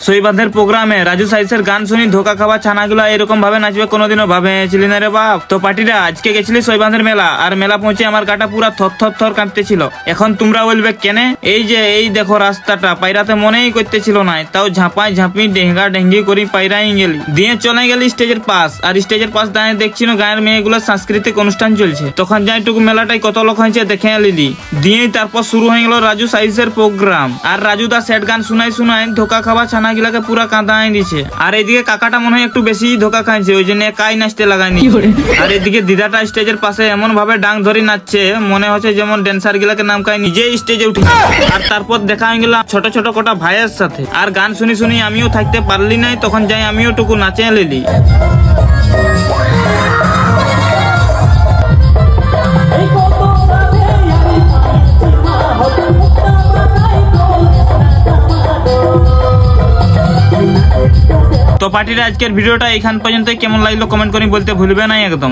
সৈবান্ধের প্রোগ্রামে রাজু সাইসের গান শুনি ধোকা খাওয়া ছানাগুলা এরকম ভাবে নাচবে কোনোদিনও ভাবেছিলি না রে বাপ। তো পার্টিরা আজকে গেছিলি সৈবান্ধের মেলা, আর মেলা পৌঁছে আমার গাটা পুরা থর কাঁপতেছিল। এখন তোমরা বলবে কেনে? এই যে এই দেখো রাস্তাটা পায়রাতে মনেই করতেছিল না, তাও ঝাঁপি ডেঙ্গা ডেঙ্গি করি পায়রাই গেলি, দিয়ে চলে গেলি স্টেজের পাশ। আর স্টেজের পাশ দাঁড়িয়ে দেখছিল গায়ের মেয়েগুলোর সাংস্কৃতিক অনুষ্ঠান চলছে। তখন যাইটুকু মেলাটাই কত লোক হয়েছে দেখে লিলি, দিয়েই তারপর শুরু হয়ে গেল রাজু সাইজের প্রোগ্রাম। আর রাজু দা সেট গান শুনাই ধোকা খাওয়া ছানা গিলাকে পুরা কাঁদাই দিছে। আর এইদিকে কাকাটা মনে হয় একটু বেশি ধোকা খাইছে, ওই জন্য একাই নাচতে লাগায়নি। আর এদিকে দিদাটা স্টেজের পাশে এমন ভাবে ডাং ধরে নাচছে মনে হচ্ছে যেমন ড্যান্সার গিলাকে নাম খাই নিজেই স্টেজে উঠে। আর তারপর দেখা হয়ে গেলাম ছোট ছোট কটা ভাইয়ের সাথে। আর গান শুনি আমিও থাকতে পারলি নাই, তখন যাই আমিও টুকু নাচে লিলি। তো পার্টির আজকের ভিডিওটা এখান পর্যন্ত কেমন লাগলো কমেন্ট করে বলতে ভুলবে না একদম।